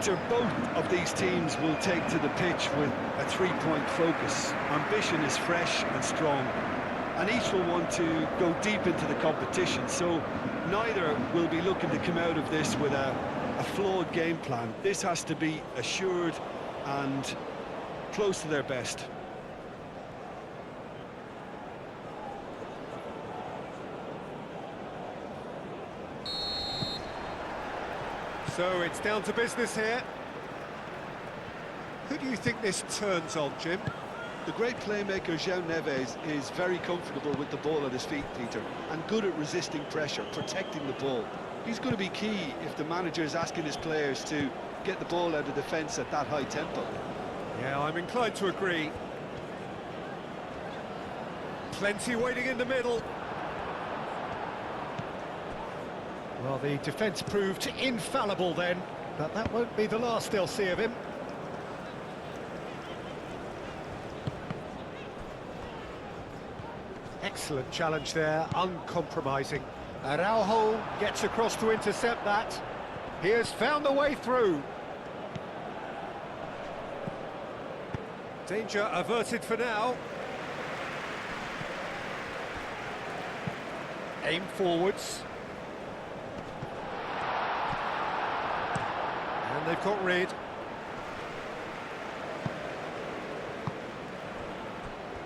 Both of these teams will take to the pitch with a three-point focus. Ambition is fresh and strong, and each will want to go deep into the competition, so neither will be looking to come out of this with a flawed game plan. This has to be assured and close to their best. So it's down to business here. Who do you think this turns on, Jim? The great playmaker João Neves is very comfortable with the ball at his feet, Peter, and good at resisting pressure, protecting the ball. He's going to be key if the manager is asking his players to get the ball out of defence at that high tempo. Yeah, I'm inclined to agree. Plenty waiting in the middle. Well, the defence proved infallible then, but that won't be the last they'll see of him. Excellent challenge there, uncompromising. Araujo gets across to intercept that. He has found the way through. Danger averted for now. Aim forwards. And they've got rid.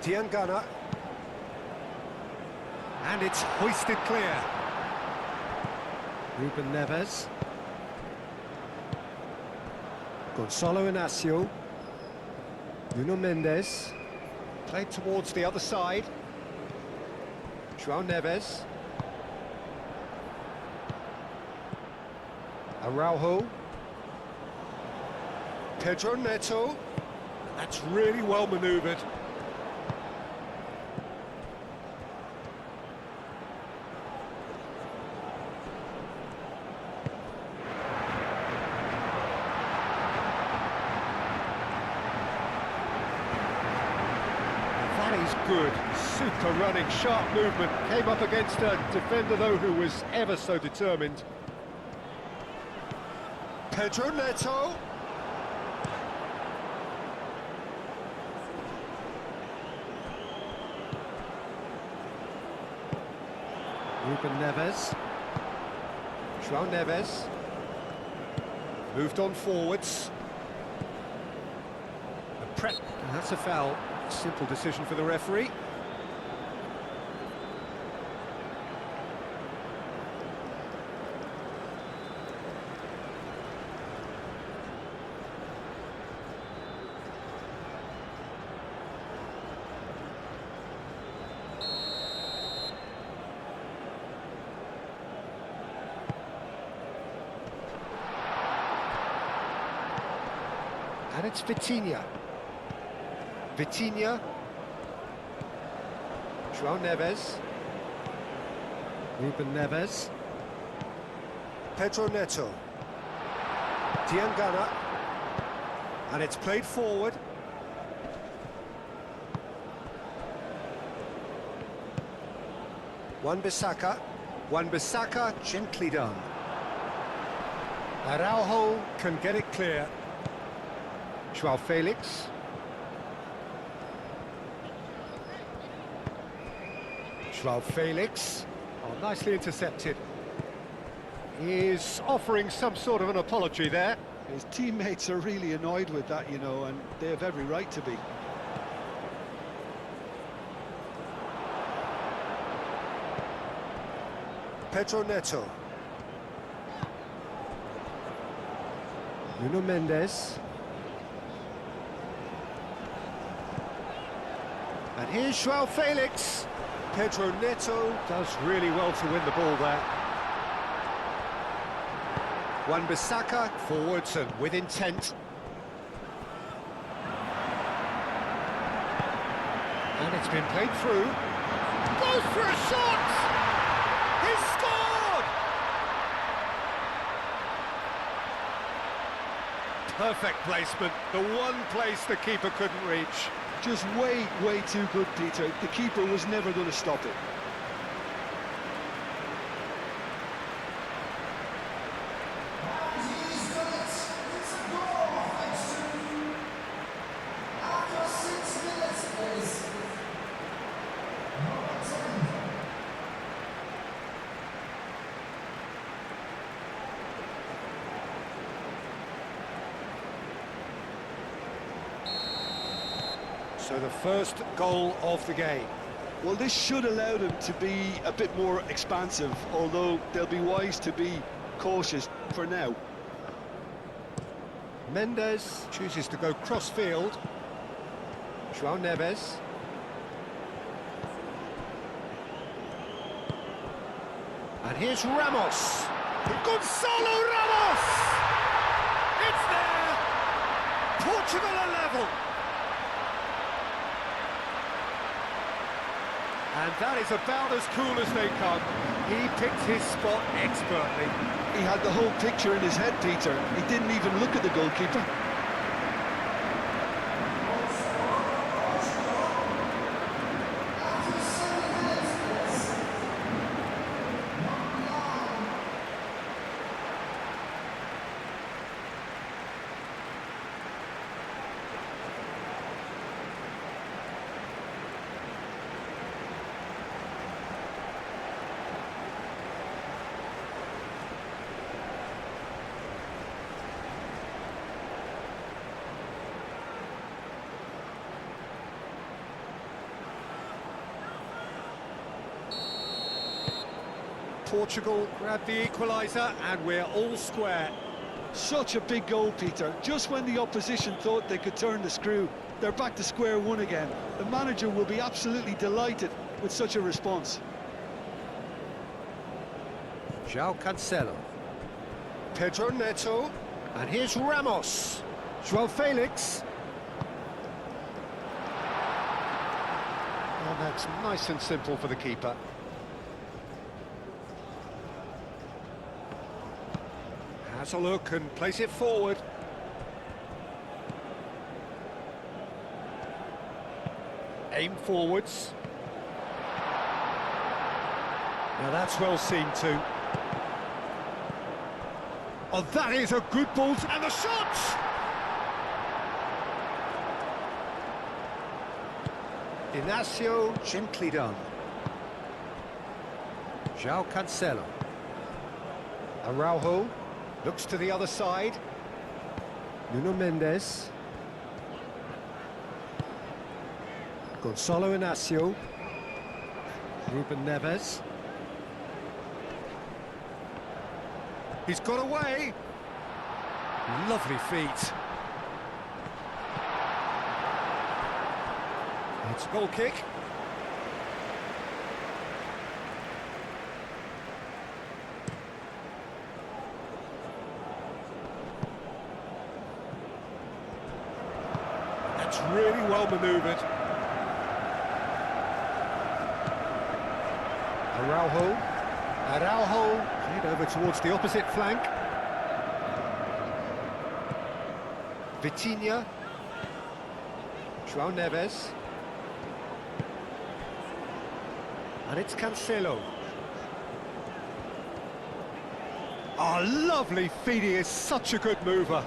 Diangana. And it's hoisted clear. Ruben Neves. Gonzalo Inacio. Nuno Mendes. Played towards the other side. João Neves. Araujo. Pedro Neto. That's really well manoeuvred. That is good. Super running, sharp movement. Came up against a defender, though, who was ever so determined. Pedro Neto. Ruben Neves. João Neves. Moved on forwards. A prep. That's a foul. Simple decision for the referee. And it's Vitinha. Vitinha. João Neves. Ruben Neves. Pedro Neto. Diangana. And it's played forward. Wan-Bissaka. Wan-Bissaka, gently done. Araujo can get it clear. João Felix. João Felix. Oh, nicely intercepted. He's offering some sort of an apology there. His teammates are really annoyed with that, you know, and they have every right to be. Pedro Neto. Nuno Mendes. And here's João Felix. Pedro Neto does really well to win the ball there. Wan-Bissaka forwards and with intent. And it's been played through. Goes for a shot! He's scored! Perfect placement, the one place the keeper couldn't reach. Just way too good, Peter. The keeper was never going to stop it. So the first goal of the game. Well, this should allow them to be a bit more expansive, although they'll be wise to be cautious for now. Mendes chooses to go cross-field. João Neves. And here's Ramos. Gonzalo Ramos! It's there! Portugal are level. And that is about as cool as they come. He picked his spot expertly. He had the whole picture in his head, Peter. He didn't even look at the goalkeeper. Portugal grab the equaliser and we're all square. Such a big goal, Peter. Just when the opposition thought they could turn the screw, they're back to square one again. The manager will be absolutely delighted with such a response. João Cancelo. Pedro Neto. And here's Ramos. João Felix. Oh, that's nice and simple for the keeper. Has a look and plays it forward. Aim forwards. Now that's well seen too. Oh, that is a good ball. And the shot! Inacio, gently done. João Cancelo. Araujo. Looks to the other side. Nuno Mendes. Gonzalo Inacio. Ruben Neves. He's got away. Lovely feet. It's a goal kick. Really well manoeuvred. Araujo played over towards the opposite flank. Vitinha. João Neves. And it's Cancelo. Oh, lovely feet. He is such a good mover.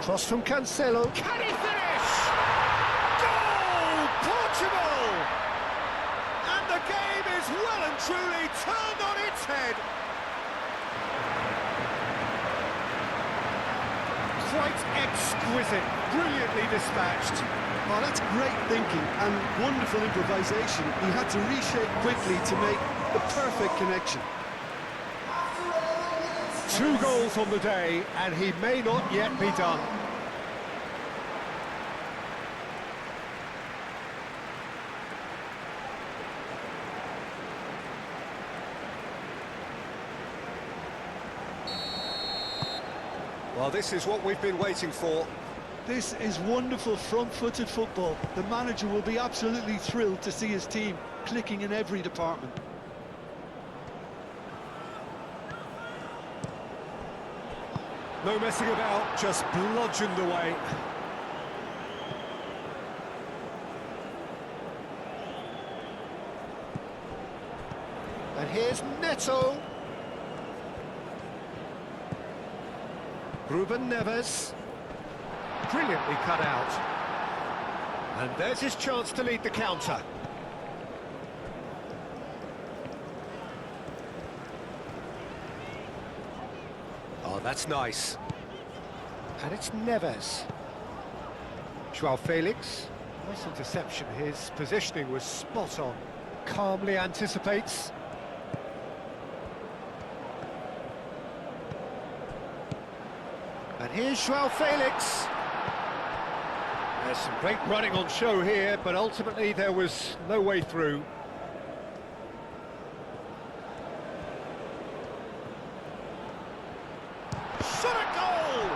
Cross from Cancelo. Can he finish? Goal! Portugal! And the game is well and truly turned on its head. Quite exquisite, brilliantly dispatched. Oh, that's great thinking and wonderful improvisation. He had to reshape quickly to make the perfect connection. 2 goals on the day, and he may not yet be done. Well, this is what we've been waiting for. This is wonderful front-footed football. The manager will be absolutely thrilled to see his team clicking in every department. No messing about, just bludgeoned away. And here's Neto. Ruben Neves. Brilliantly cut out. And there's his chance to lead the counter. Oh, that's nice. And it's Neves. Joao Felix. Nice interception. His positioning was spot on. Calmly anticipates. And here's Joao Felix. There's some great running on show here, but ultimately there was no way through. Shot a goal!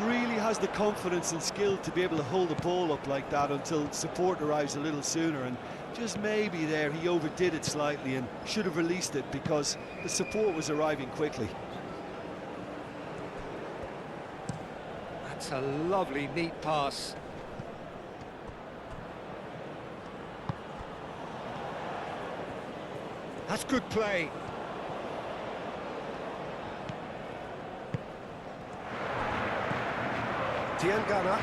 Really has the confidence and skill to be able to hold the ball up like that until support arrives a little sooner, and just maybe there he overdid it slightly and should have released it because the support was arriving quickly. That's a lovely, neat pass. That's good play. Diangana.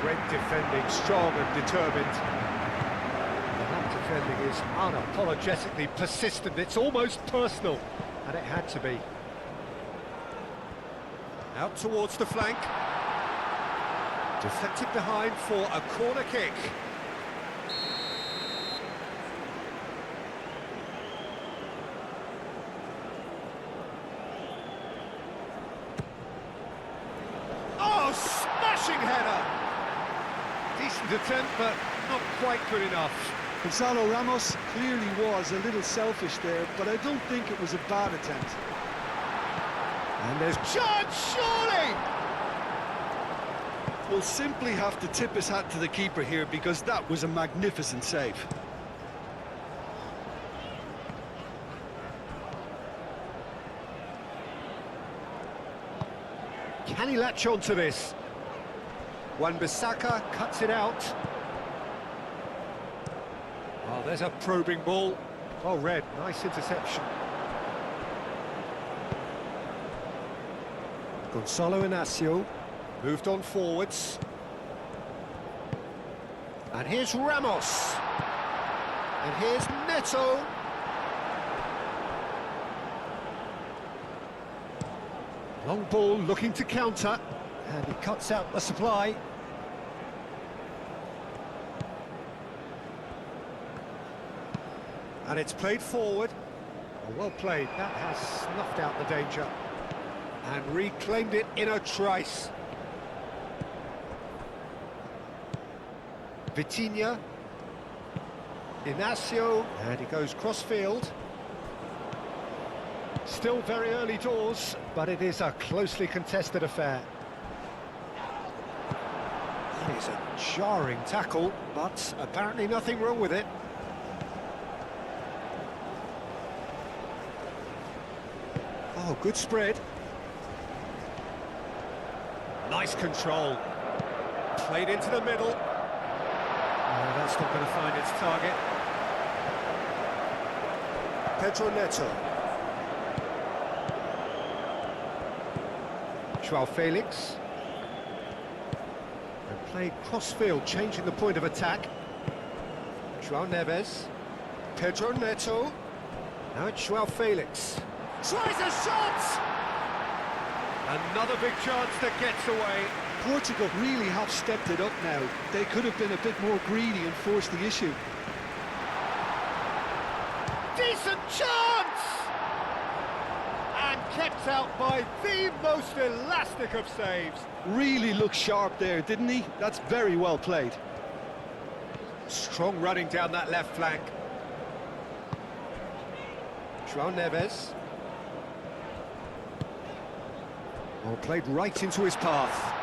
Great defending, strong and determined. And that defending is unapologetically persistent. It's almost personal, and it had to be. Out towards the flank. Deflected behind for a corner kick. Oh, smashing header! Decent attempt, but not quite good enough. Gonzalo Ramos clearly was a little selfish there, but I don't think it was a bad attempt. And there's chance, surely! We'll simply have to tip his hat to the keeper here because that was a magnificent save. Can he latch on to this? Wan-Bissaka cuts it out. Oh, there's a probing ball. Well read, nice interception. Gonzalo Inacio moved on forwards. And here's Ramos. And here's Neto. Long ball looking to counter. And he cuts out the supply. And it's played forward. Oh, well played. That has snuffed out the danger. And reclaimed it in a trice. Vitinha. Inacio. And he goes cross-field. Still very early doors, but it is a closely contested affair. That is a jarring tackle, but apparently nothing wrong with it. Oh, good spread. Nice control. Played into the middle. Oh, that's not going to find its target. Pedro Neto. Joao Felix. And played cross-field, changing the point of attack. Joao Neves. Pedro Neto. Now it's Joao Felix. Tries a shot! Another big chance that gets away. Portugal really have stepped it up now. They could have been a bit more greedy and forced the issue. Decent chance! And kept out by the most elastic of saves. Really looked sharp there, didn't he? That's very well played. Strong running down that left flank. Joao Neves. Oh, played right into his path.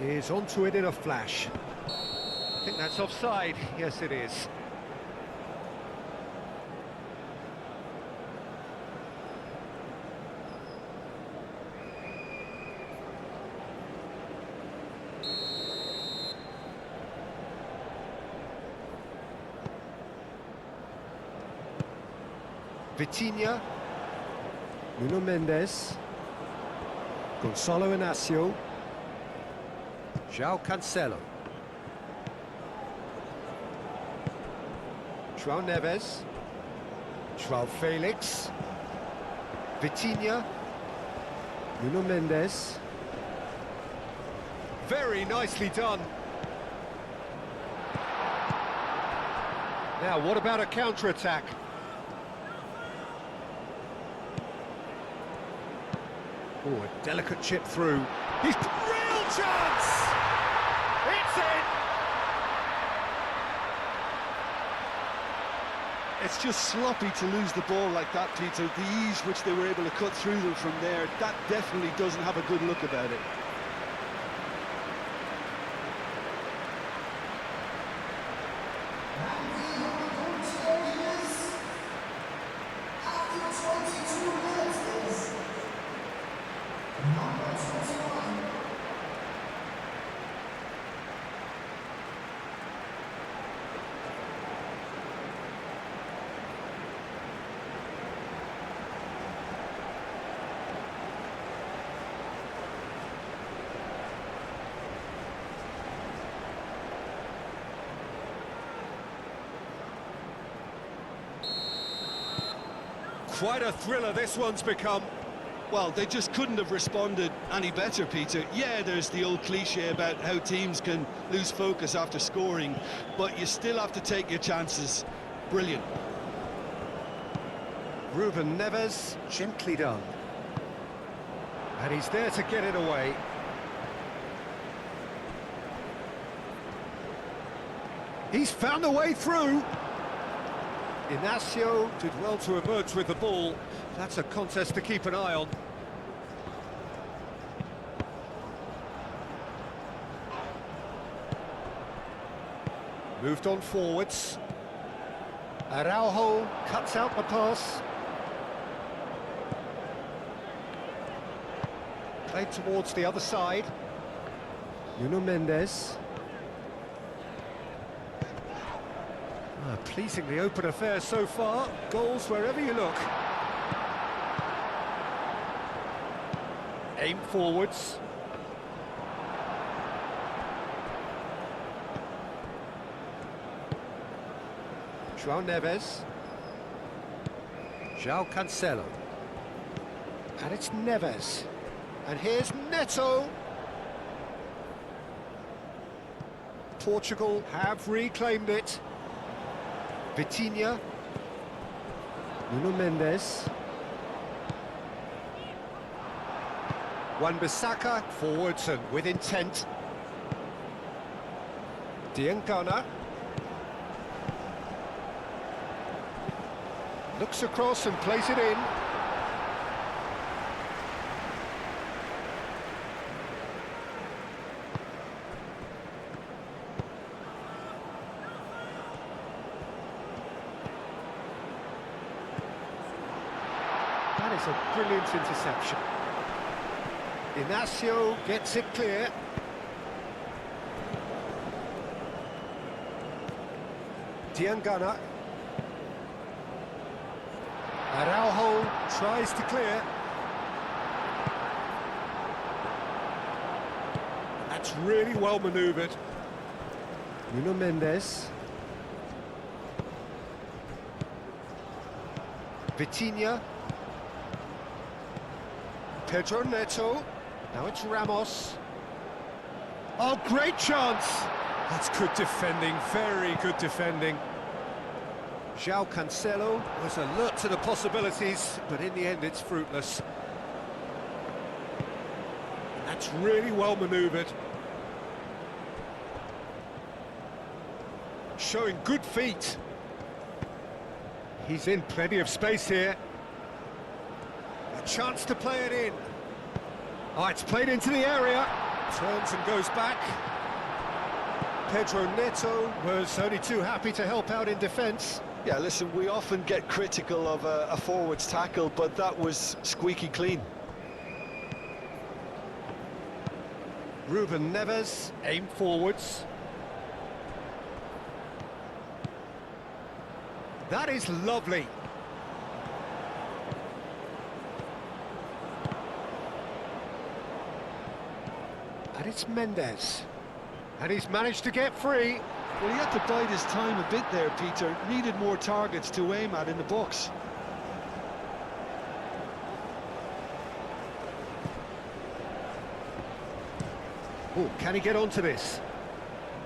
He's onto it in a flash. I think that's offside. Yes, it is. Vitinha. Nuno Mendes. Gonzalo Inacio. João Cancelo. João Neves. João Felix. Vitinha. Nuno Mendes. Very nicely done. Now, what about a counter-attack? Oh, a delicate chip through. He's real chance! It's in! It's just sloppy to lose the ball like that, Peter. The ease which they were able to cut through them from there, that definitely doesn't have a good look about it. Quite a thriller this one's become. Well, they just couldn't have responded any better, Peter. Yeah, there's the old cliche about how teams can lose focus after scoring, but you still have to take your chances. Brilliant. Ruben Neves, gently done. And he's there to get it away. He's found a way through. Inacio did well to emerge with the ball. That's a contest to keep an eye on. Moved on forwards. Araujo cuts out the pass. Played towards the other side. Nuno Mendes. Pleasingly open affair so far. Goals wherever you look. Aim forwards. João Neves. João Cancelo. And it's Neves. And here's Neto. Portugal have reclaimed it. Vitinha. Nuno Mendes. Wan-Bissaka forwards and with intent. Diangana. Looks across and plays it in. That is a brilliant interception. Inacio gets it clear. Diangana. Araujo tries to clear. That's really well manoeuvred. Nuno Mendes. Vitinha. Pedro Neto. Now it's Ramos. Oh, great chance! That's good defending, very good defending. João Cancelo was alert to the possibilities, but in the end it's fruitless. That's really well manoeuvred. Showing good feet. He's in plenty of space here. A chance to play it in. Oh, it's played into the area. Turns and goes back. Pedro Neto was only too happy to help out in defence. Yeah, listen, we often get critical of a forward's tackle, but that was squeaky clean. Ruben Neves, aim forwards. That is lovely. And it's Mendes. And he's managed to get free. Well, he had to bide his time a bit there, Peter. Needed more targets to aim at in the box. Oh, can he get onto this?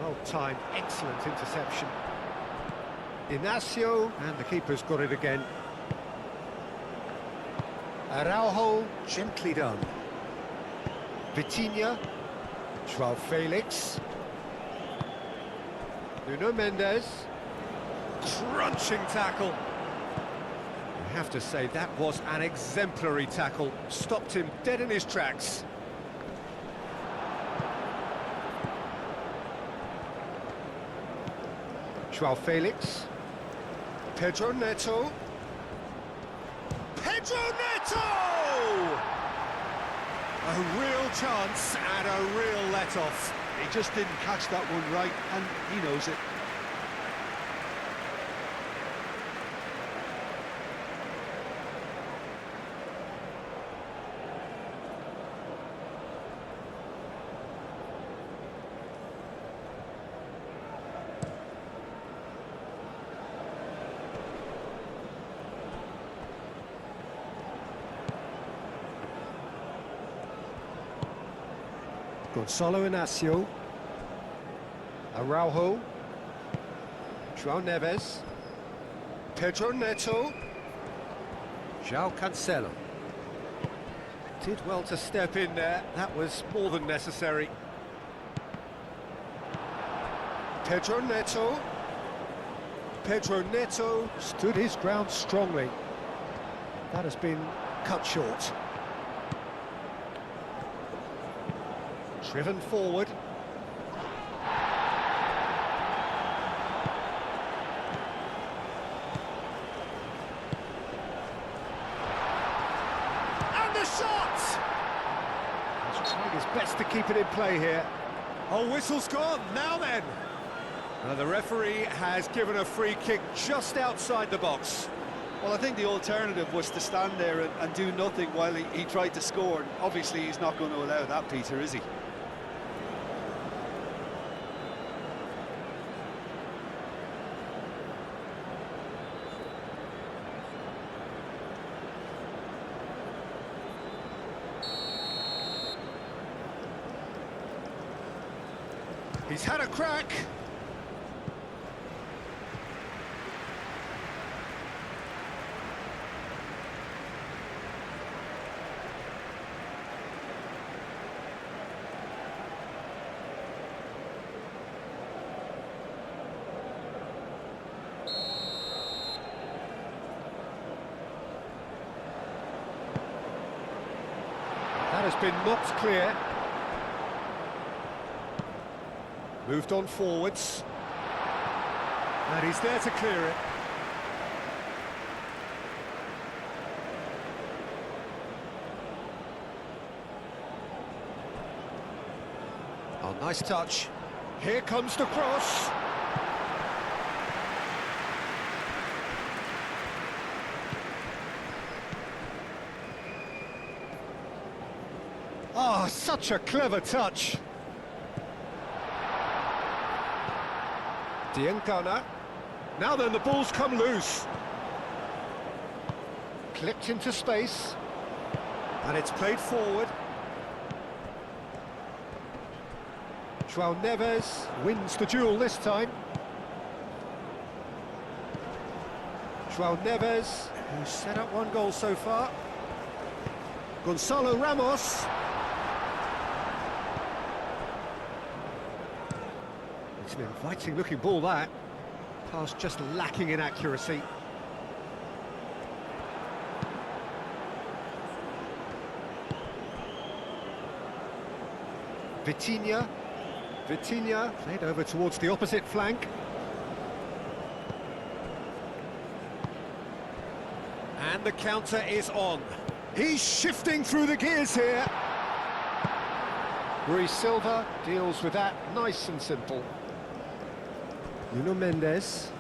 Well timed, excellent interception. Inacio, and the keeper's got it again. Araujo, gently done. Vitinha, Joao Felix. Nuno Mendes. Crunching tackle. I have to say, that was an exemplary tackle. Stopped him dead in his tracks. Joao Felix. Pedro Neto. Pedro Neto! A real chance and a real let-off. He just didn't catch that one right, and he knows it. Gonzalo Inacio. Araujo. Joao Neves. Pedro Neto. Joao Cancelo. Did well to step in there. That was more than necessary. Pedro Neto. Pedro Neto stood his ground strongly. That has been cut short. Driven forward. And the shot! He's trying his best to keep it in play here. Oh, whistle's gone. Now then. The referee has given a free kick just outside the box. Well, I think the alternative was to stand there and do nothing while he tried to score. Obviously, he's not going to allow that, Peter, is he? He's had a crack. That has been knocked clear. Moved on forwards. And he's there to clear it. Oh, nice touch. Here comes the cross. Oh, such a clever touch. Diangana. Now then, the ball's come loose. Clipped into space. And it's played forward. Joao Neves wins the duel this time. Joao Neves, who's set up one goal so far. Gonzalo Ramos. It's an inviting looking ball, that. Pass just lacking in accuracy. Vitinha. Vitinha played over towards the opposite flank. And the counter is on. He's shifting through the gears here. Rui Silva deals with that nice and simple. Nuno Mendes.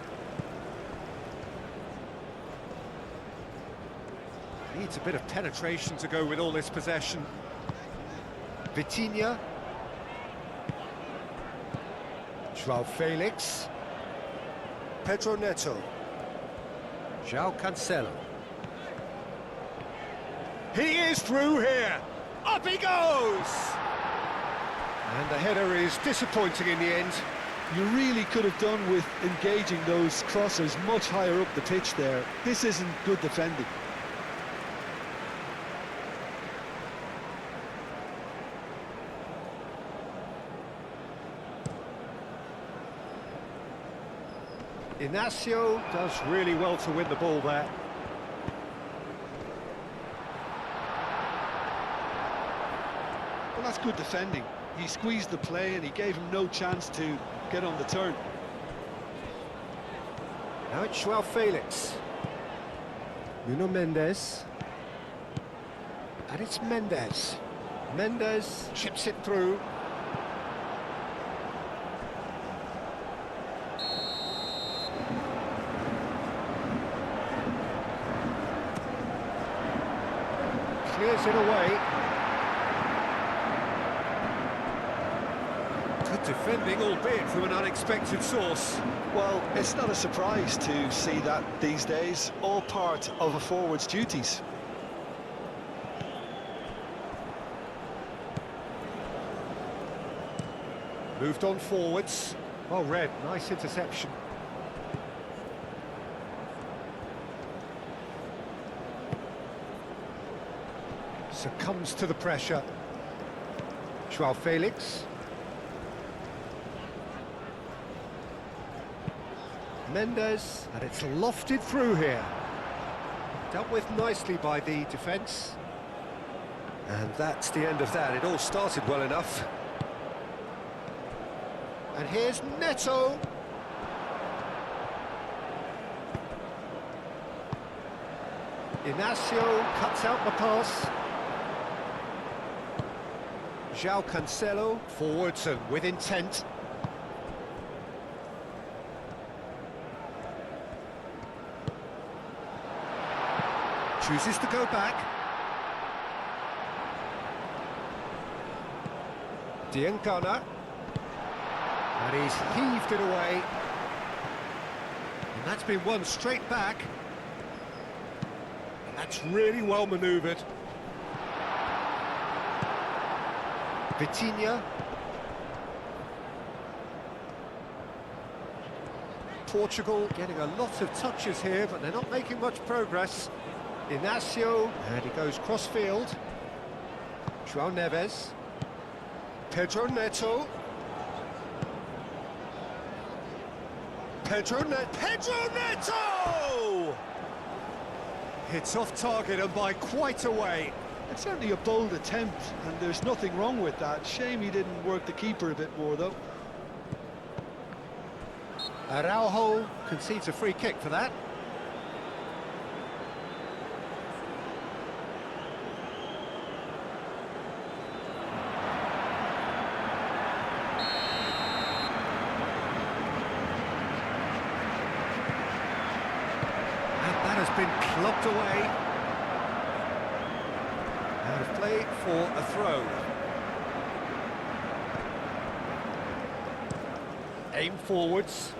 Needs a bit of penetration to go with all this possession. Vitinha. Joao Felix. Pedro Neto. Joao Cancelo. He is through here. Up he goes! And the header is disappointing in the end. You really could have done with engaging those crossers much higher up the pitch there. This isn't good defending. Inacio does really well to win the ball there. Well, that's good defending. He squeezed the play and he gave him no chance to get on the turn. Now it's Joao Felix. Nuno Mendes. And it's Mendes. Mendes chips it through. Clears it away. Good defending, albeit from an unexpected source. Well, it's not a surprise to see that these days, all part of a forward's duties. Moved on forwards. Well read, nice interception. Succumbs to the pressure. Joao Felix. Mendes, and it's lofted through here. Dealt with nicely by the defence. And that's the end of that. It all started well enough. And here's Neto. Inacio cuts out the pass. Joao Cancelo forwards and with intent. Chooses to go back. Diangana. And he's heaved it away. And that's been won straight back. And that's really well manoeuvred. Vitinha. Portugal getting a lot of touches here, but they're not making much progress. Inacio, and he goes cross-field. Joao Neves. Pedro Neto. Pedro Neto! Hits off target and by quite a way. It's certainly a bold attempt, and there's nothing wrong with that. Shame he didn't work the keeper a bit more, though. Araujo concedes a free kick for that. And that has been clubbed away. Out of play for a throw. Aim forwards.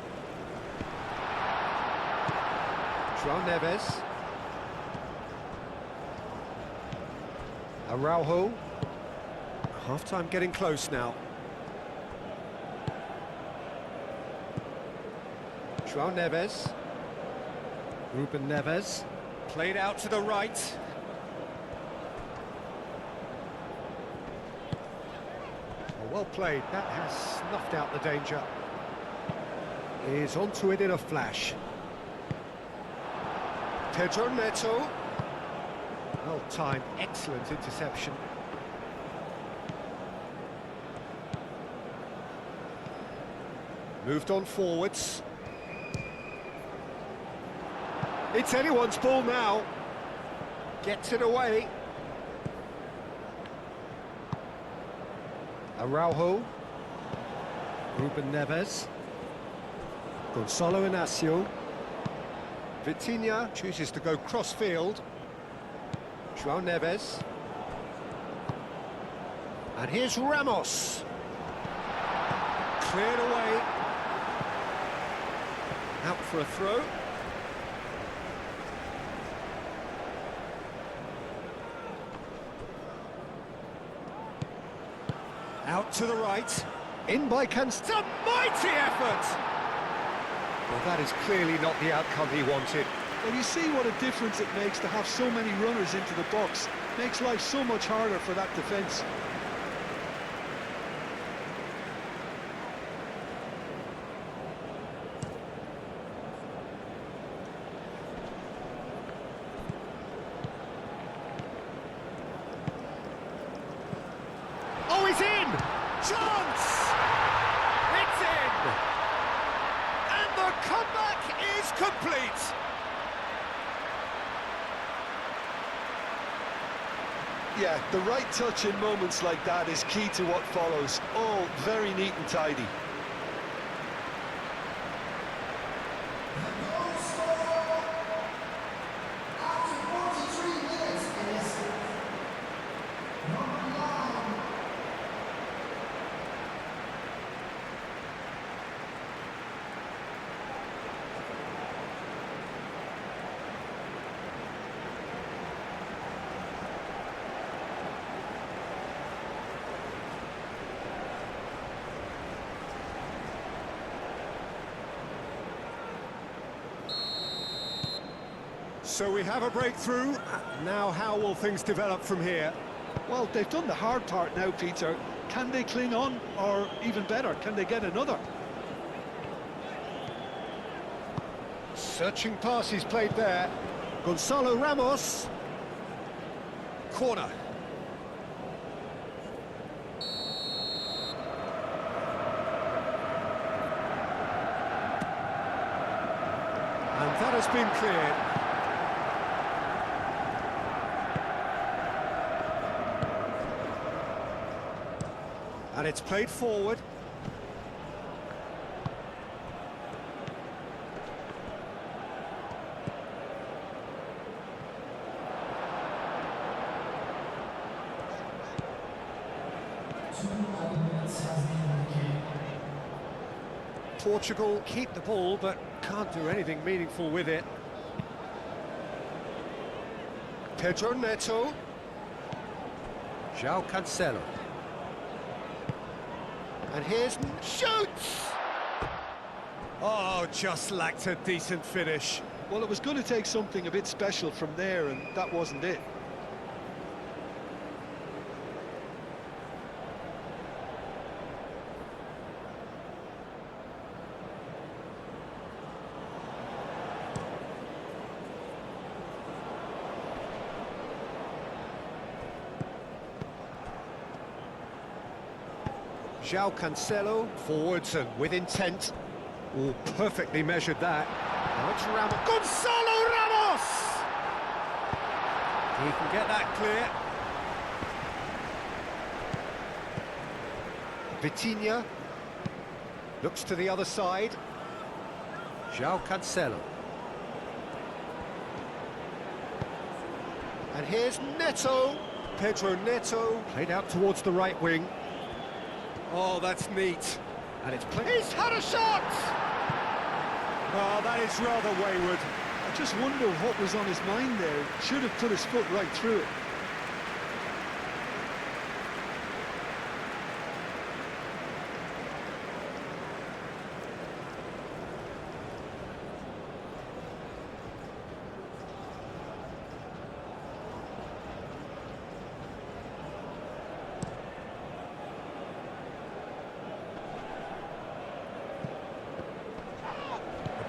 Joao Neves. Araujo. Half-time getting close now. Joao Neves. Ruben Neves. Played out to the right. Well played, that has snuffed out the danger. Is onto it in a flash. Pedro Neto. Well timed, excellent interception. Moved on forwards. It's anyone's ball now. Gets it away. Araujo. Ruben Neves. Gonzalo Inacio. Vitinha chooses to go cross-field. Joao Neves. And here's Ramos. Cleared away. for a throw. Out to the right. In by Cancelo. A mighty effort! Well, that is clearly not the outcome he wanted. Well, you see what a difference it makes to have so many runners into the box. Makes life so much harder for that defence. Oh, he's in! Chance! It's in! And the comeback is complete! Yeah, the right touch in moments like that is key to what follows. All very neat and tidy. So we have a breakthrough. Now how will things develop from here? Well, they've done the hard part now, Peter. Can they cling on, or even better, can they get another? Searching pass he's played there. Gonzalo Ramos. Corner. And that has been cleared. And it's played forward. Portugal keep the ball, but can't do anything meaningful with it. Pedro Neto. João Cancelo. And here's... shoots! Oh, just lacked a decent finish. Well, it was going to take something a bit special from there, and that wasn't it. João Cancelo, forwards and with intent. Oh, perfectly measured that. Now it's Ramos. Gonzalo Ramos! He can get that clear. Vitinha looks to the other side. João Cancelo. And here's Neto. Pedro Neto played out towards the right wing. Oh, that's neat. And it's played. He's had a shot! Oh, that is rather wayward. I just wonder what was on his mind there. Should have put his foot right through it.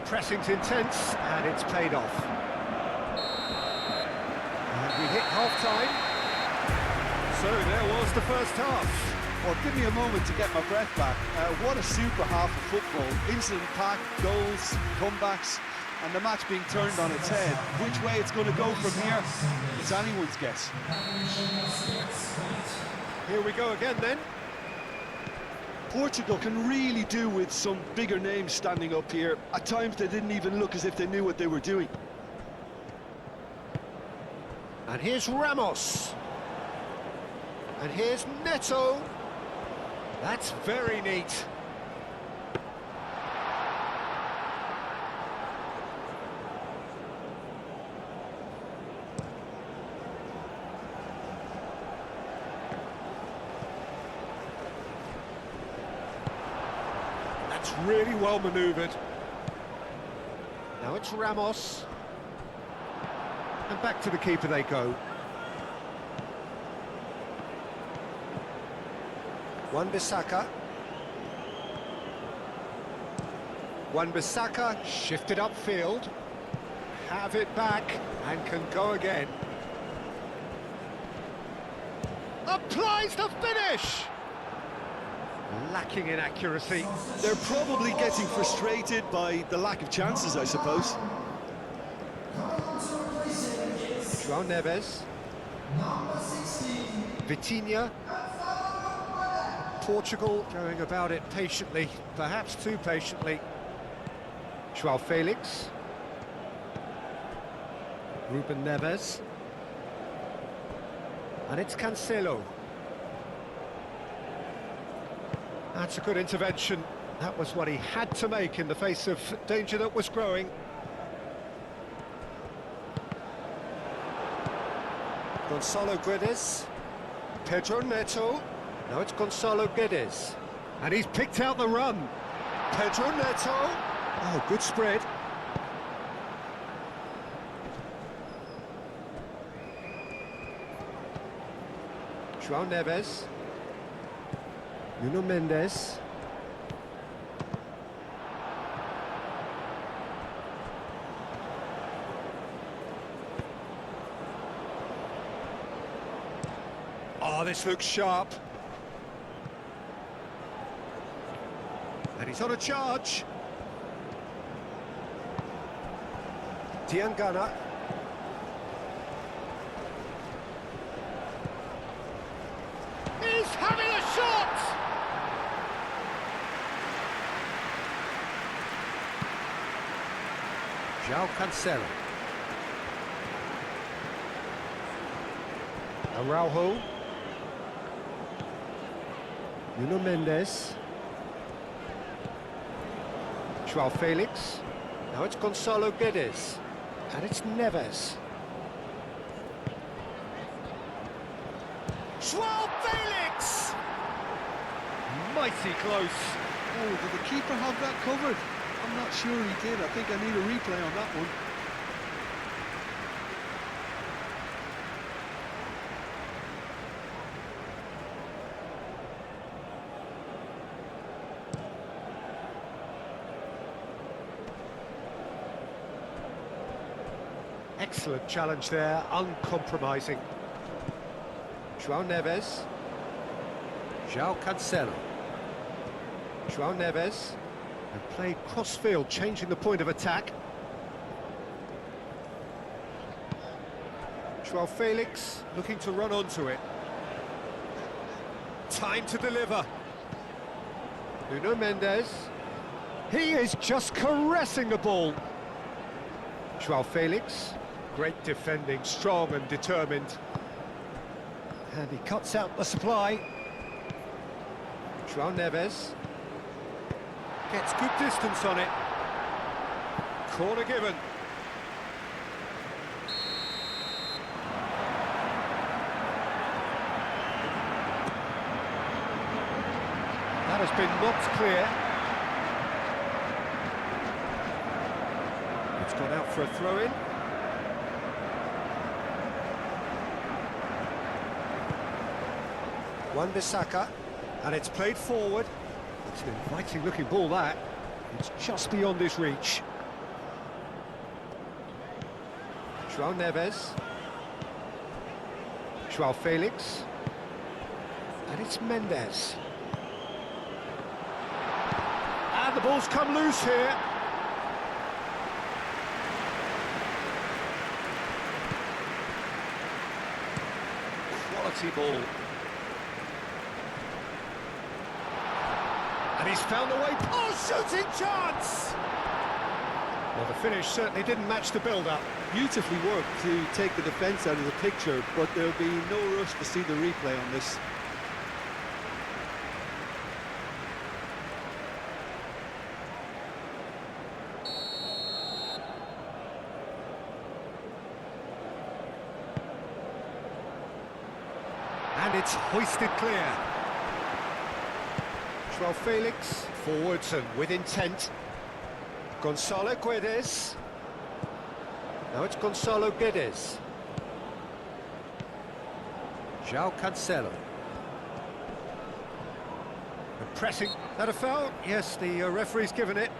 Pressing's intense, and it's paid off. And we hit half-time. So there was the first half. Well, give me a moment to get my breath back. What a super half of football. Instant pack, goals, comebacks, and the match being turned on its head. Which way it's going to go from here, it's anyone's guess. Here we go again then. Portugal can really do with some bigger names standing up here. At times they didn't even look as if they knew what they were doing. And here's Ramos. And here's Neto. That's very neat. really well manoeuvred. Now it's Ramos. And back to the keeper they go. Wan-Bissaka. Wan-Bissaka shifted upfield. Have it back and can go again. Applies the finish! Lacking in accuracy. They're probably getting frustrated by the lack of chances, I suppose. João Neves. Vitinha. Portugal going about it patiently, perhaps too patiently. João Felix. Ruben Neves. And it's Cancelo. That's a good intervention. That was what he had to make in the face of danger that was growing. Gonzalo Guedes. Pedro Neto. Now it's Gonzalo Guedes. And he's picked out the run. Pedro Neto. Oh, good spread. João Neves. Nuno Mendes. Oh, this looks sharp. And he's on a charge. Diangana. He's having a shot! João Cancelo. Araujo. Nuno Mendes. João Felix. Now it's Gonzalo Guedes. And it's Neves. João Felix! Mighty close. Oh, did the keeper have that covered? I'm not sure he did. I think I need a replay on that one. Excellent challenge there, uncompromising. João Neves. João Cancelo. João Neves. And played cross-field, changing the point of attack. João Felix looking to run onto it. Time to deliver. Nuno Mendes. He is just caressing the ball. João Felix. Great defending, strong and determined. And he cuts out the supply. João Neves. Gets good distance on it. Corner given. That has been knocked clear. It's gone out for a throw-in. Wan-Bissaka, and it's played forward. It's an inviting-looking ball, that. It's just beyond his reach. João Neves. João Felix. And it's Mendes. And the ball's come loose here. Quality ball. And he's found a way. Oh, shooting chance! Well, the finish certainly didn't match the build-up. Beautifully worked to take the defence out of the picture, but there'll be no rush to see the replay on this. And it's hoisted clear. João Felix Forwards and with intent. Gonzalo Guedes. Now it's Gonzalo Guedes. João Cancelo. The pressing. That a foul? Yes, the referee's given it.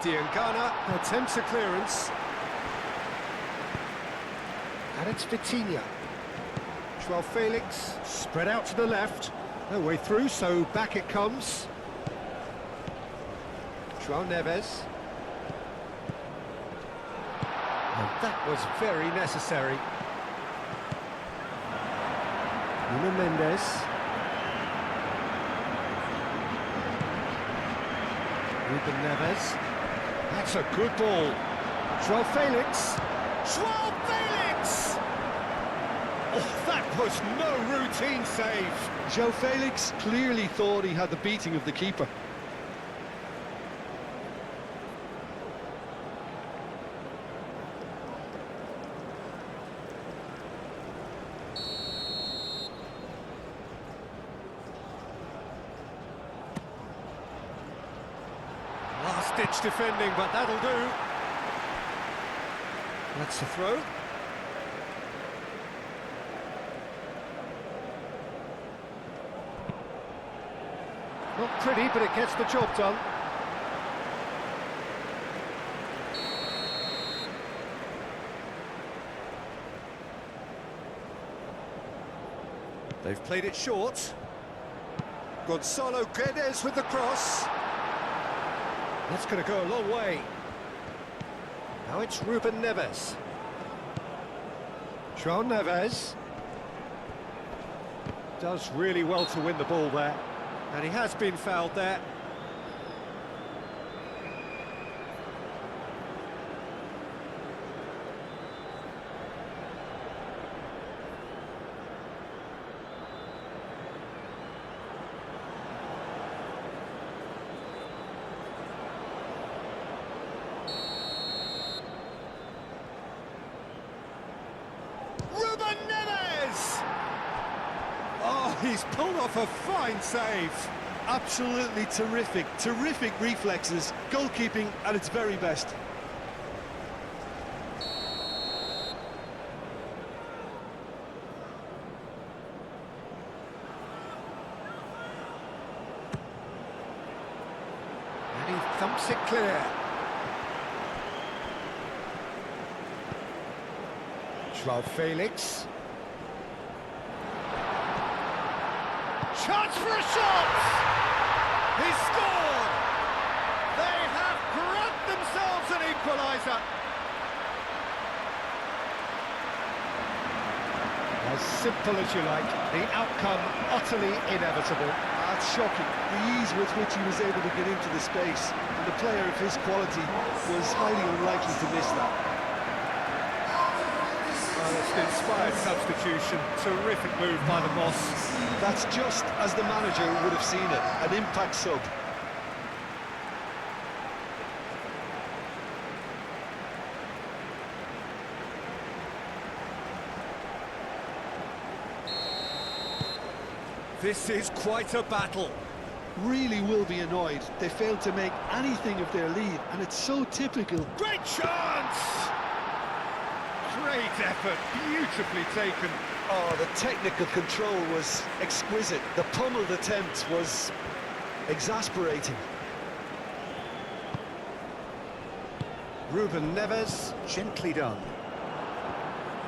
Diangana attempts a clearance. And it's Vitinha. João Felix spread out to the left. No way through, so back it comes. João Neves. And that was very necessary. Nuno Mendes. Ruben Neves. That's a good ball. João Felix. João Felix! Oh, that was no routine save. João Felix clearly thought he had the beating of the keeper. Last-ditch defending, but that'll do. That's the throw. Not pretty, but it gets the job done. They've played it short. Gonzalo Guedes with the cross. That's going to go a long way. Now it's Ruben Neves. João Neves. Does really well to win the ball there. And he has been fouled there. Ruben Neves! Oh, he's pulled off a fine save. Absolutely terrific, terrific reflexes, goalkeeping at its very best. And he thumps it clear. João Felix. Chance for a shot! He's scored! They have grabbed themselves an equaliser. As simple as you like, the outcome utterly inevitable. That's shocking, the ease with which he was able to get into the space, and a player of his quality was highly unlikely to miss that. Well, it's an inspired substitution. Terrific move by the boss. That's just as the manager would have seen it, an impact sub. This is quite a battle. Really will be annoyed. They failed to make anything of their lead, and it's so typical. Great chance! Great effort, beautifully taken. Oh, the technical control was exquisite. The pummeled attempt was exasperating. Ruben Neves, gently done.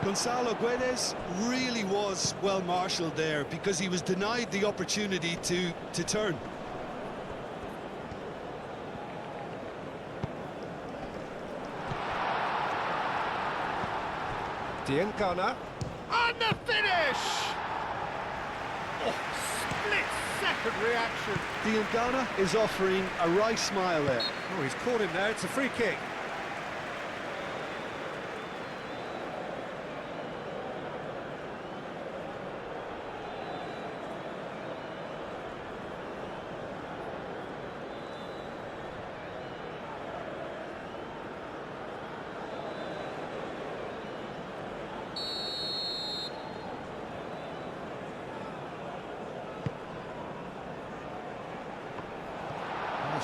Gonzalo Guedes really was well marshalled there because he was denied the opportunity to turn. Diangana. And the finish! Oh, split-second reaction. Diangana is offering a wry smile there. Oh, he's caught him there. It's a free kick.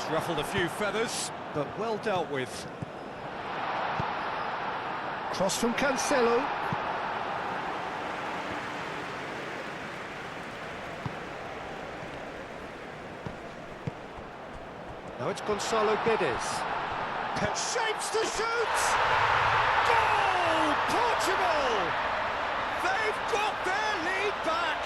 He's ruffled a few feathers, but well dealt with. Cross from Cancelo. Now it's Gonzalo Guedes. Shapes to shoot! Goal! Portugal! They've got their lead back!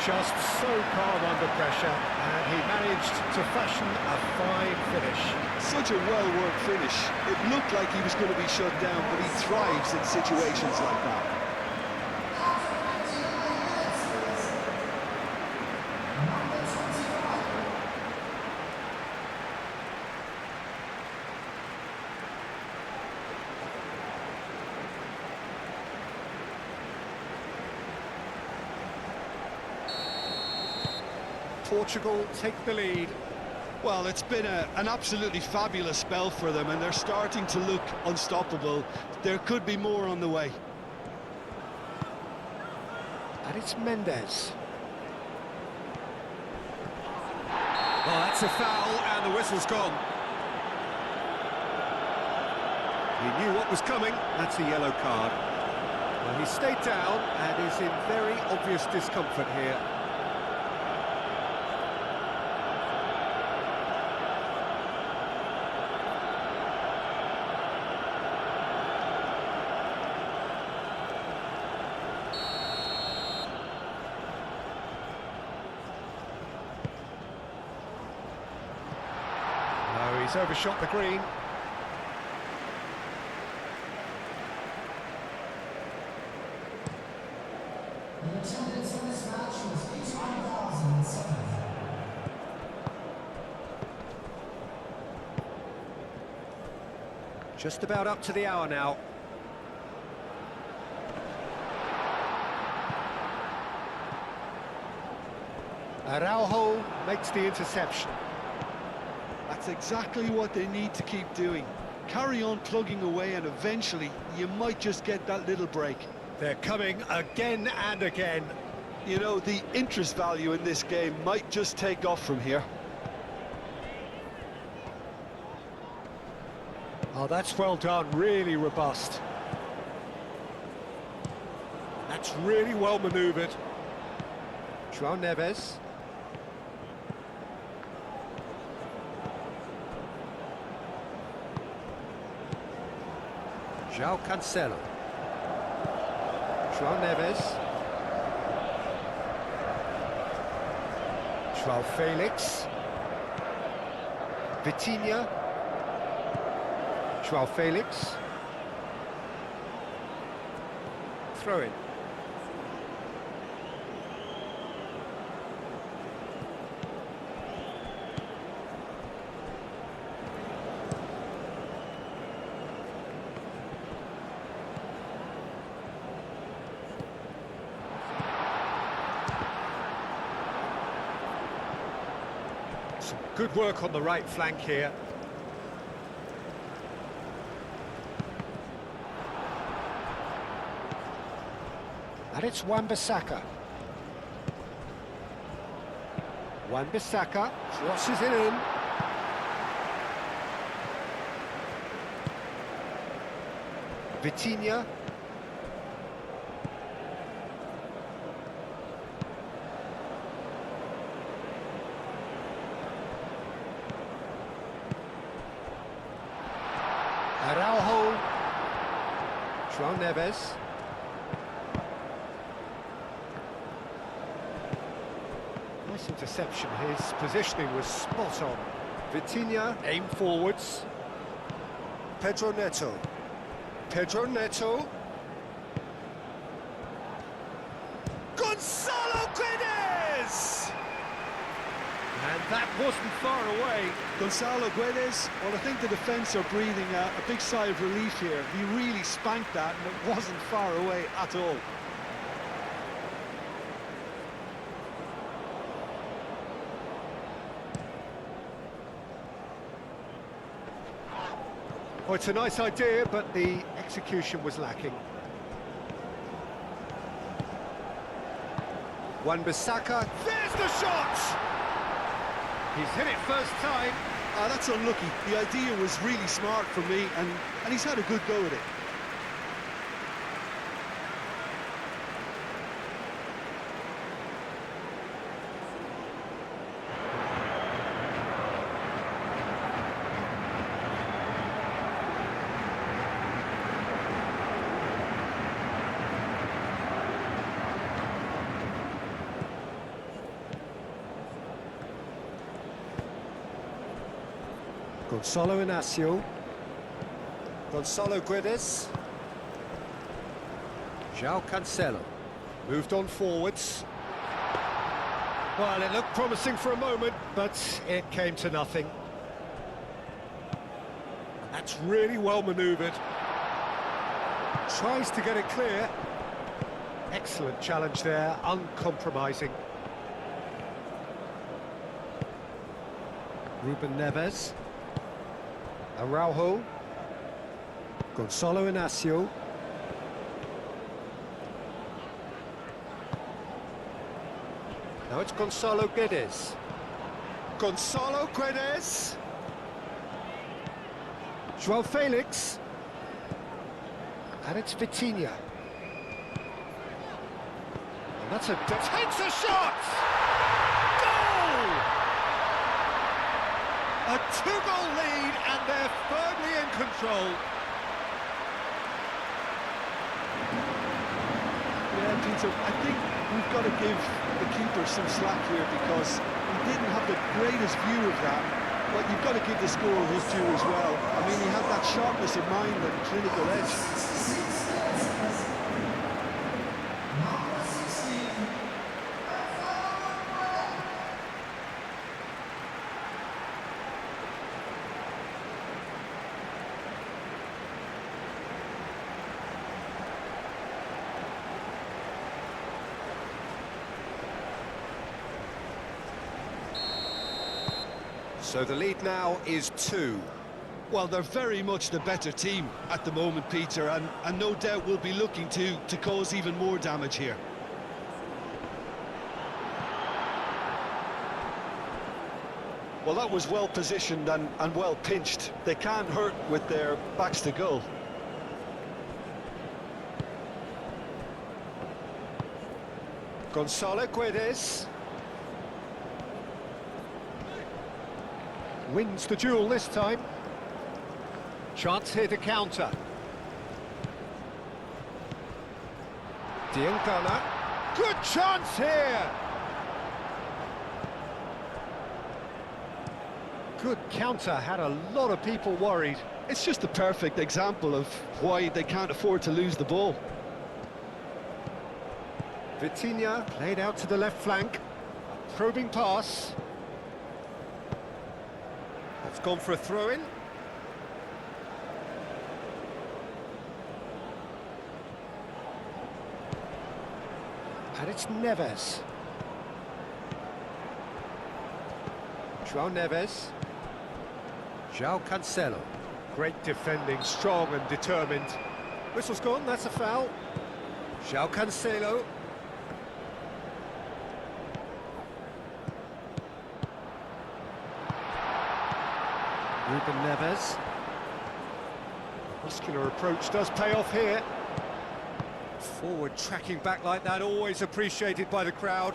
Just so calm under pressure, and he managed to fashion a fine finish. Such a well-worked finish. It looked like he was going to be shut down, but he thrives in situations like that. Portugal take the lead. Well, it's been an absolutely fabulous spell for them, and they're starting to look unstoppable. There could be more on the way. And it's Mendes. Well, that's a foul, and the whistle's gone. He knew what was coming. That's a yellow card. Well, he stayed down and is in very obvious discomfort here. No, he's overshot the green. The attendance on this match was 81,007. Just about up to the hour now. Araujo makes the interception. That's exactly what they need to keep doing. Carry on plugging away, and eventually you might just get that little break. They're coming again and again. You know, the interest value in this game might just take off from here. Oh, that's well done, really robust. That's really well manoeuvred. João Neves. João Cancelo. João Neves. João Felix. Vitinha. João Felix. Throw in. Some good work on the right flank here. And it's Wan-Bissaka. Wan-Bissaka crosses it in. Vitinha. Araujo. João Neves. Nice interception. His positioning was spot on. Vitinha aim forwards. Pedro Neto. Pedro Neto. Gonzalo Guedes! And that wasn't far away. Gonzalo Guedes, well, I think the defence are breathing a big sigh of relief here. He really spanked that, and it wasn't far away at all. Well, it's a nice idea, but the execution was lacking. Wan-Bissaka, there's the shot! He's hit it first time. That's unlucky. The idea was really smart for me, and he's had a good go at it. Gonzalo Inacio. Gonzalo Guedes. João Cancelo. Moved on forwards. Well, it looked promising for a moment, but it came to nothing. That's really well manoeuvred. Tries to get it clear. Excellent challenge there, uncompromising. Ruben Neves. Araujo. Gonzalo Inacio. Now it's Gonzalo Guedes. Gonzalo Guedes. João Felix. And it's Vitinha. And that's takes a shot! Goal! A two-goal lead, and they're firmly in control. Yeah, Peter, I think we've got to give the keeper some slack here because he didn't have the greatest view of that, but you've got to give the scorer his due as well. I mean, he had that sharpness of mind and clinical edge. So the lead now is 2. Well, they're very much the better team at the moment, Peter, and no doubt will be looking to cause even more damage here. Well, that was well positioned and well pinched. They can't hurt with their backs to goal. Gonzalo Guedes. Wins the duel this time. Chance here to counter. Diangana. Good chance here! Good counter, had a lot of people worried. It's just the perfect example of why they can't afford to lose the ball. Vitinha played out to the left flank. A probing pass. It's gone for a throw-in. And it's Neves. João Neves. João Cancelo. Great defending, strong and determined. Whistle's gone, that's a foul. João Cancelo. Ruben Neves. Muscular approach does pay off here. Forward tracking back like that, always appreciated by the crowd.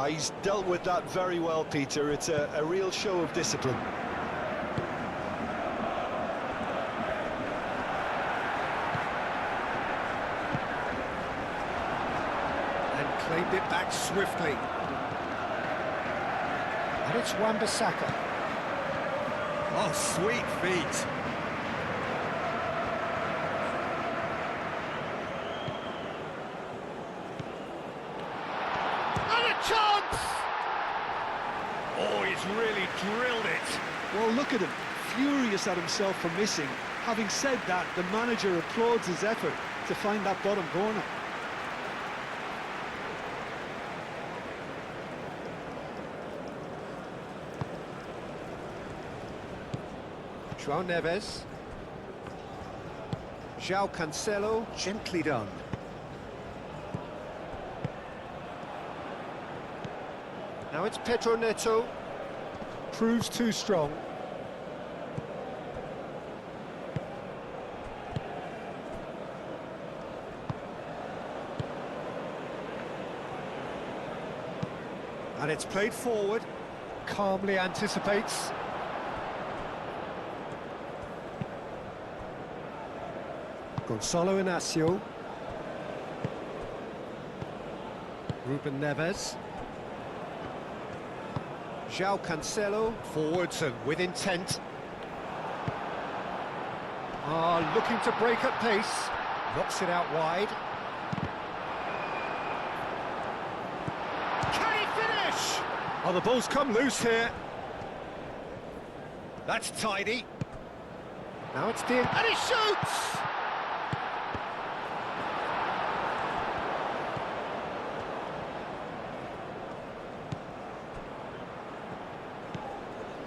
He's dealt with that very well, Peter. It's a real show of discipline. And claimed it back swiftly. And it's Wan-Bissaka. Oh, sweet feet. And a chance! Oh, he's really drilled it. Well, look at him, furious at himself for missing. Having said that, the manager applauds his effort to find that bottom corner. João Neves. João Cancelo, gently done. Now it's Pedro Neto. Proves too strong. And it's played forward. Calmly anticipates. Gonzalo Inacio. Ruben Neves. João Cancelo, forwards and with intent. Looking to break at pace. Knocks it out wide. Can he finish? Oh, the ball's come loose here. That's tidy. Now it's Dean, and he shoots!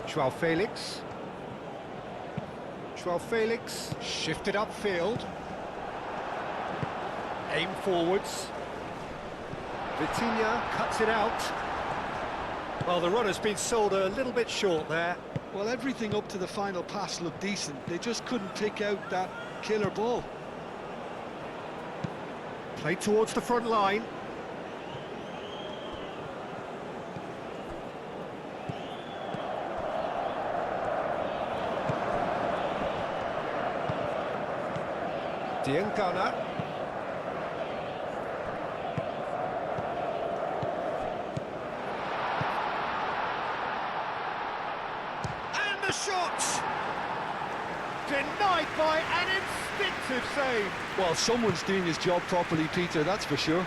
João Felix. João Felix shifted upfield. Aim forwards. Vitinha cuts it out. Well, the runner's been sold a little bit short there. Well, everything up to the final pass looked decent. They just couldn't pick out that killer ball. Played towards the front line. Diangana. And the shot! Denied by an instinctive save. Well, someone's doing his job properly, Peter, that's for sure.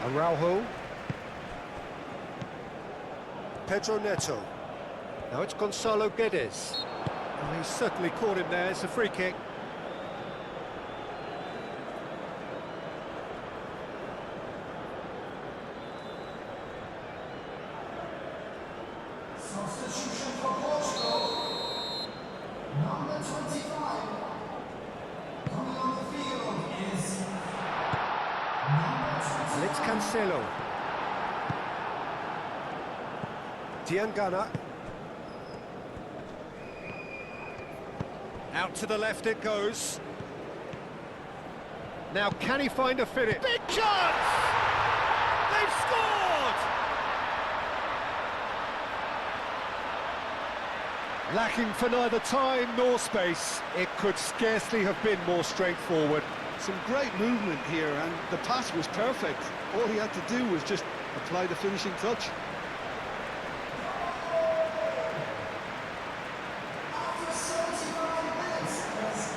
Araujo. Pedro Neto. Now it's Gonzalo Guedes. Oh, he's certainly caught him there. It's a free kick. Substitution for Portugal. Number 25. Coming on the field is number 25. And it's Cancelo. Diangana. Out to the left it goes. Now can he find a finish? Big chance! They've scored! Lacking for neither time nor space. It could scarcely have been more straightforward. Some great movement here, and the pass was perfect. All he had to do was just apply the finishing touch. After 75 minutes is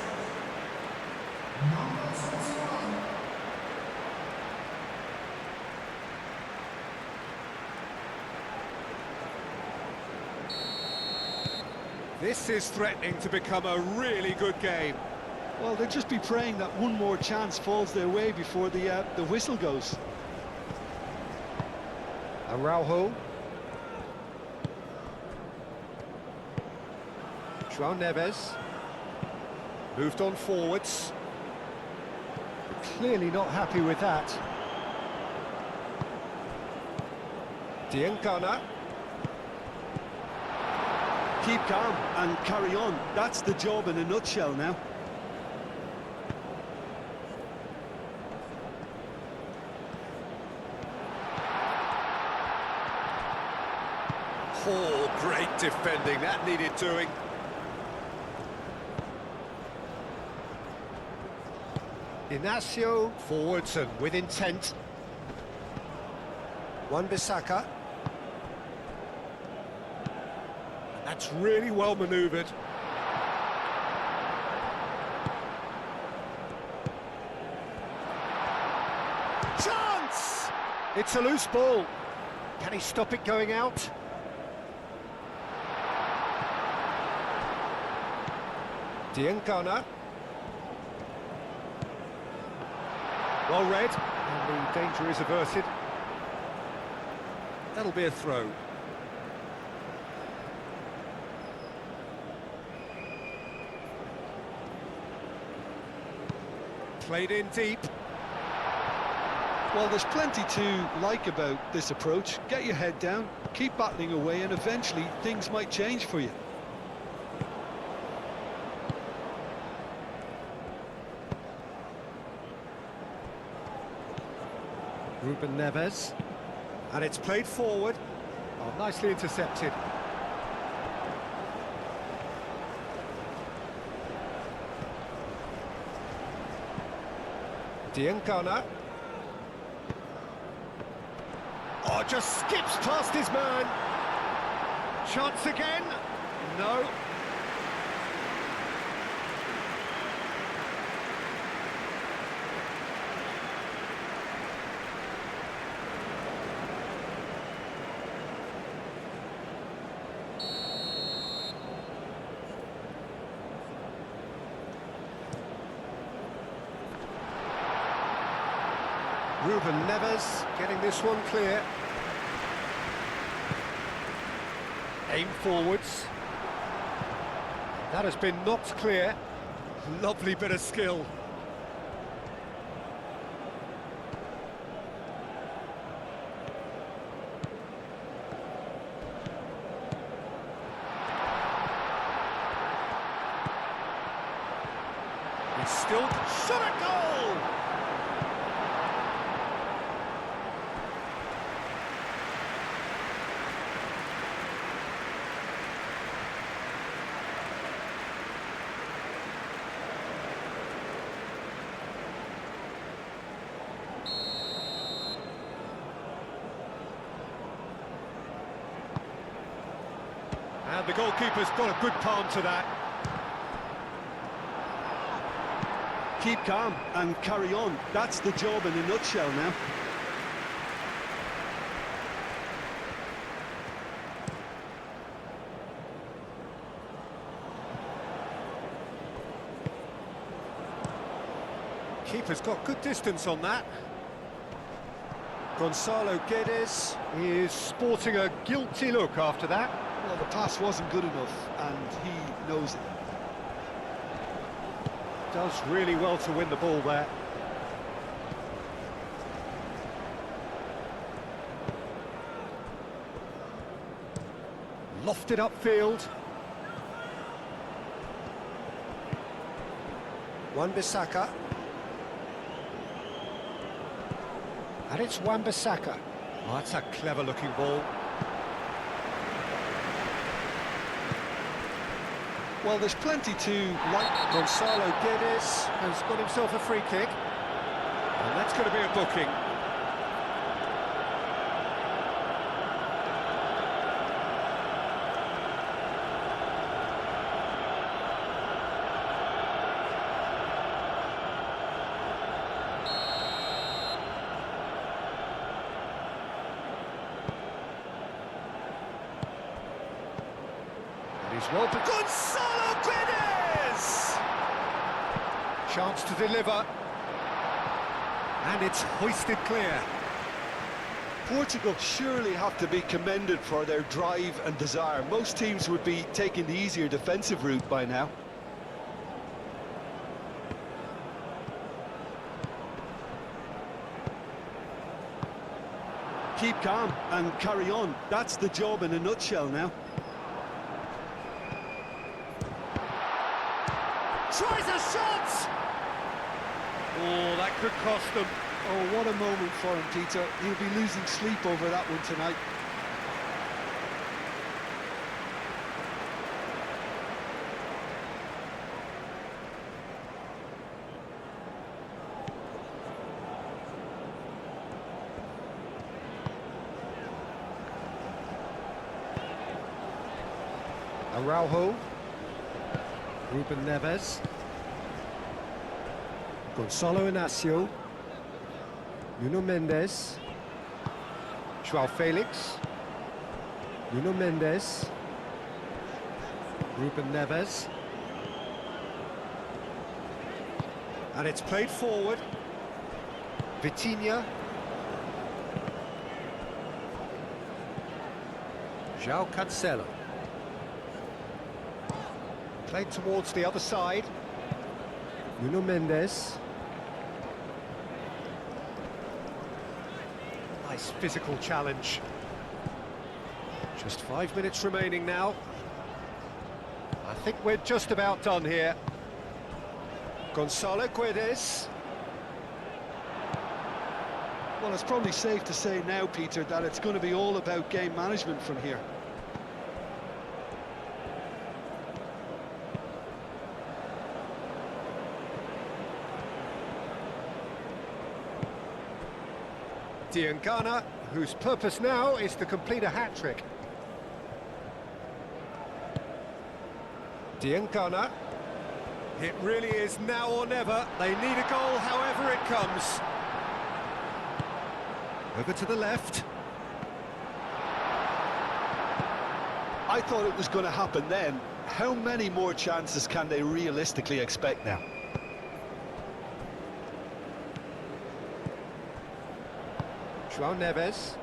number 21. This is threatening to become a really good game. Well, they'll just be praying that one more chance falls their way before the whistle goes. Araujo. João Neves. Moved on forwards. Clearly not happy with that. Diangana. Keep calm and carry on. That's the job in a nutshell now. Oh, great defending. That needed doing. Inacio, forwards and with intent. Wan-Bissaka. That's really well manoeuvred. Chance! It's a loose ball. Can he stop it going out? Diangana. Well read, and the danger is averted. That'll be a throw. Played in deep. Well, there's plenty to like about this approach. Get your head down, keep battling away, and eventually things might change for you. Ruben Neves. And it's played forward. Oh, nicely intercepted. Diangana. Oh, just skips past his man. Chance again. No. Ruben Neves getting this one clear. Aim forwards. That has been knocked clear. Lovely bit of skill. It's still shot a goal! And the goalkeeper's got a good palm to that. Keep calm and carry on. That's the job in a nutshell now. Keeper's got good distance on that. Gonzalo Guedes is sporting a guilty look after that. Well, the pass wasn't good enough, and he knows it. Does really well to win the ball there. Lofted upfield. Wan-Bissaka. And it's Wan-Bissaka. Oh, that's a clever looking ball. Well, there's plenty to like. Gonzalo Guedes has got himself a free kick. And that's going to be a booking. And he's well to Gonzalo Guedes! Chance to deliver. And it's hoisted clear. Portugal surely have to be commended for their drive and desire. Most teams would be taking the easier defensive route by now. Keep calm and carry on. That's the job in a nutshell now. Tries a shot! Oh, that could cost them. Oh, what a moment for him, Peter. He'll be losing sleep over that one tonight. Araujo. Ruben Neves. Gonzalo Inacio. Nuno Mendes. João Felix. Nuno Mendes. Ruben Neves. And it's played forward. Vitinha. João Cancelo. Played towards the other side. Nuno Mendes. Nice physical challenge. Just 5 minutes remaining now. I think we're just about done here. Gonzalo Guedes. Well, it's probably safe to say now, Peter, that it's going to be all about game management from here. Diangana, whose purpose now is to complete a hat-trick. Diangana. It really is now or never. They need a goal however it comes. Over to the left. I thought it was going to happen then. How many more chances can they realistically expect now? João Neves.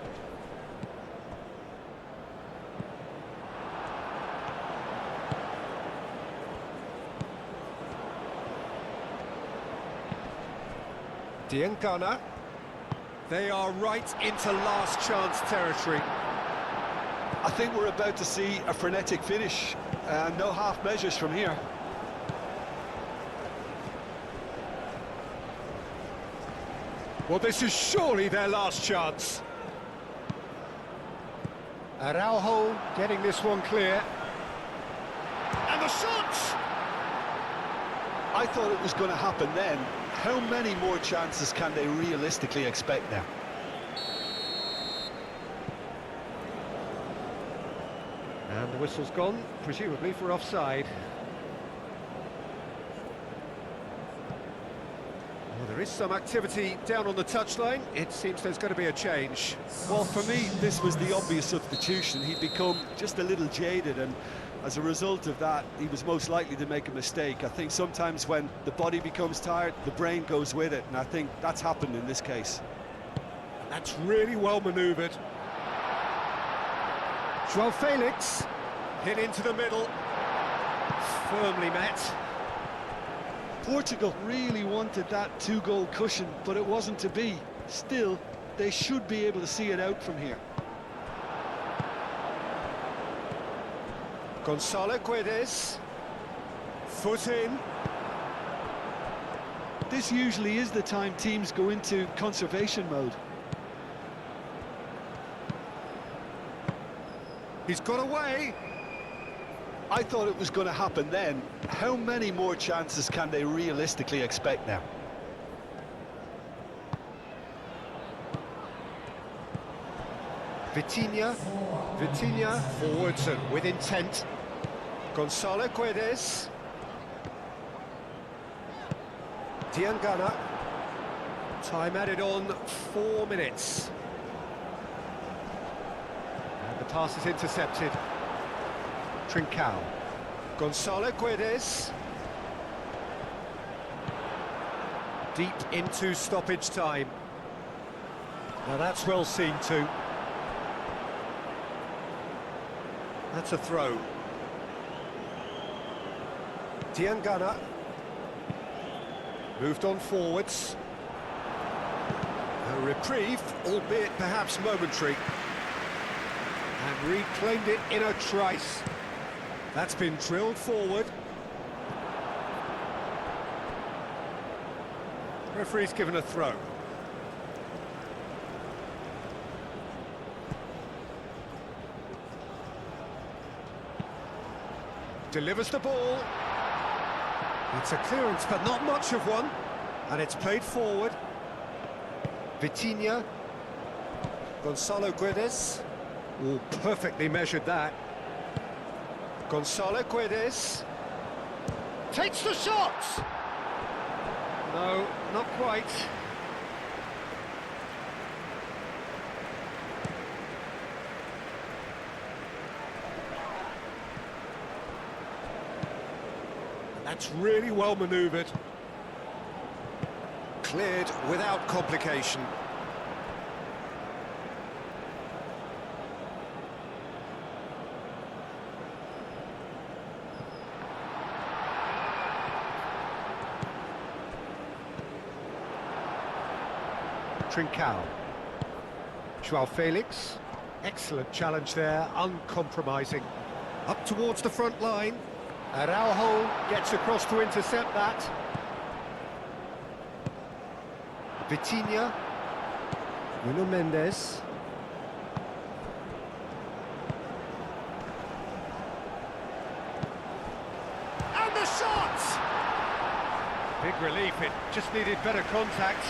Diangana. They are right into last chance territory. I think we're about to see a frenetic finish. No half measures from here. Well, this is surely their last chance. Araujo getting this one clear. And the shot! I thought it was going to happen then. How many more chances can they realistically expect now? And the whistle's gone, presumably for offside. Well, there is some activity down on the touchline. It seems there's going to be a change. Well, for me, this was the obvious substitution. He'd become just a little jaded, and as a result of that, he was most likely to make a mistake. I think sometimes when the body becomes tired, the brain goes with it, and I think that's happened in this case. And that's really well manoeuvred. João Felix, hit into the middle, firmly met. Portugal really wanted that two-goal cushion, but it wasn't to be. Still, they should be able to see it out from here. Gonzalo Guedes, foot in. This usually is the time teams go into conservation mode. He's got away. I thought it was going to happen then. How many more chances can they realistically expect now? Vitinha forwards and with intent. Gonzalo Guedes. Diangana. Time added on 4 minutes. And the pass is intercepted. Trincao. Gonzalo Guedes. Deep into stoppage time. Now that's well seen too. That's a throw. Diangana. Moved on forwards. A reprieve, albeit perhaps momentary. And reclaimed it in a trice. That's been drilled forward. Referee's given a throw. Delivers the ball. It's a clearance, but not much of one. And it's played forward. Vitinha. Gonzalo Guedes. Oh, perfectly measured that. Gonzalo Guedes. Takes the shot! No, not quite. That's really well manoeuvred. Cleared without complication. Trincao. Joao Felix. Excellent challenge there, uncompromising. Up towards the front line. Araujo gets across to intercept that. Vitinha. Nuno Mendes. And the shot! Big relief, it just needed better contact.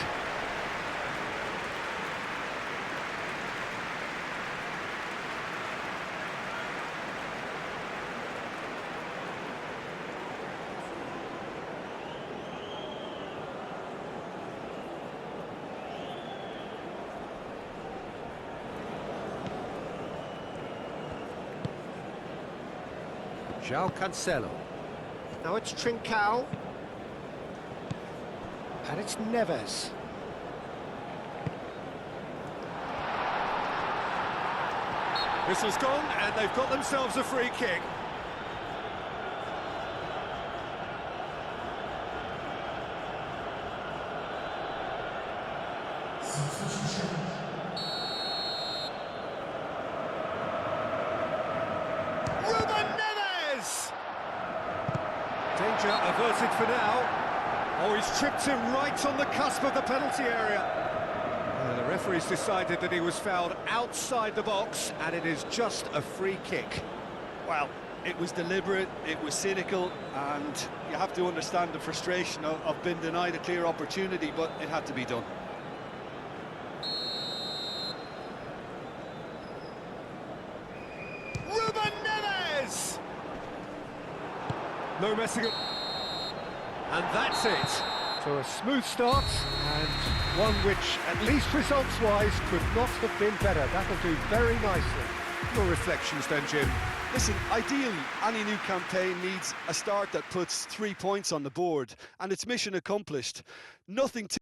João Cancelo. Now it's Trincao. And it's Neves. Whistle's gone, and they've got themselves a free kick. Substitution. Danger averted for now. Oh, he's tripped him right on the cusp of the penalty area. The referee's decided that he was fouled outside the box, and it is just a free kick. Well, it was deliberate, it was cynical, and you have to understand the frustration of being denied a clear opportunity, but it had to be done. Ruben Neves! No messing it. And that's it. So a smooth start, and one which, at least results-wise, could not have been better. That'll do very nicely. Your reflections then, Jim? Listen, ideally, any new campaign needs a start that puts 3 points on the board, and it's mission accomplished. Nothing to